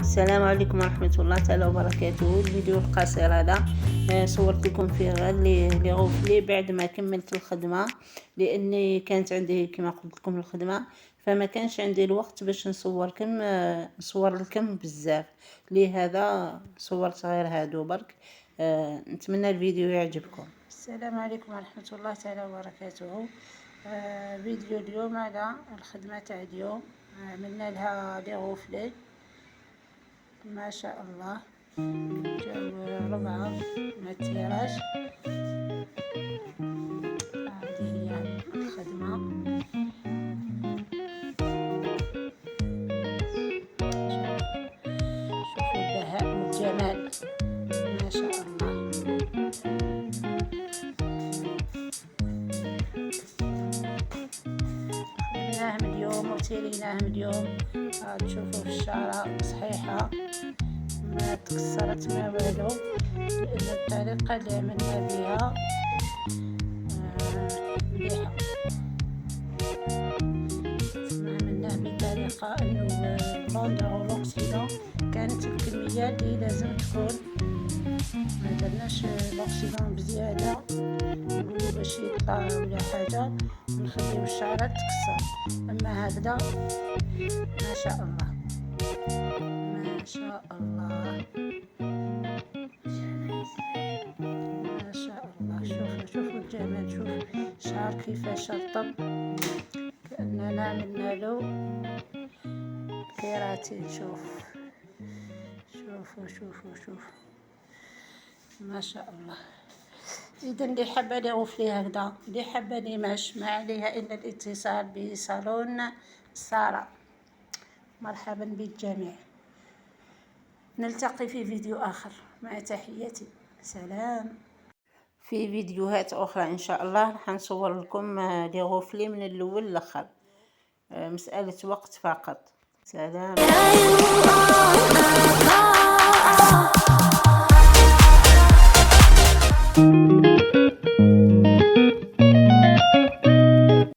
السلام عليكم ورحمة الله تعالى وبركاته. الفيديو القصير هذا صورت لكم فيه غير لي غوفلي بعد ما كملت الخدمة، لاني كانت عندي كما قلت لكم الخدمة، فما كانش عندي الوقت باش نصور لكم بزاف، لهذا صورت غير هادو برك. نتمنى الفيديو يعجبكم. السلام عليكم ورحمة الله تعالى وبركاته. فيديو اليوم على الخدمة تاع اليوم، عملنا لها لي غوفلي ما شاء الله، جاو 4 من التيراج. هذه هي الخدمة، شوفوا البهاء والجمال ما شاء الله. خدمناهم اليوم وتيريناهم اليوم. تشوفوا في الشارع صحيحة، ما تكسرت ما والو، لأن الطريقة اللي عملنا بها مليحة. عملناه بطريقة انو البوندر والأوكسيدون كانت الكمية اللي لازم تكون، ما درناش الأوكسيدون بزيادة نقولو باش يطلع ولا حاجة نخليو الشعرة تكسر. اما هكذا ما شاء الله ما شاء الله ما شاء الله. شوفوا الجمال، شوفوا الشعر كيفاش رطب، كأننا عملنا له كيراتين. شوفوا ما شاء الله. اذا اللي حابه لي غوفلي هكذا، اللي حابه لي ماش، ما عليها الا الاتصال بصالون سارة. مرحبا بالجميع، نلتقي في فيديو آخر، مع تحياتي، سلام. في فيديوهات أخرى إن شاء الله راح نصور لكم لي غوفلي من الأول للآخر، مسألة وقت فقط. سلام.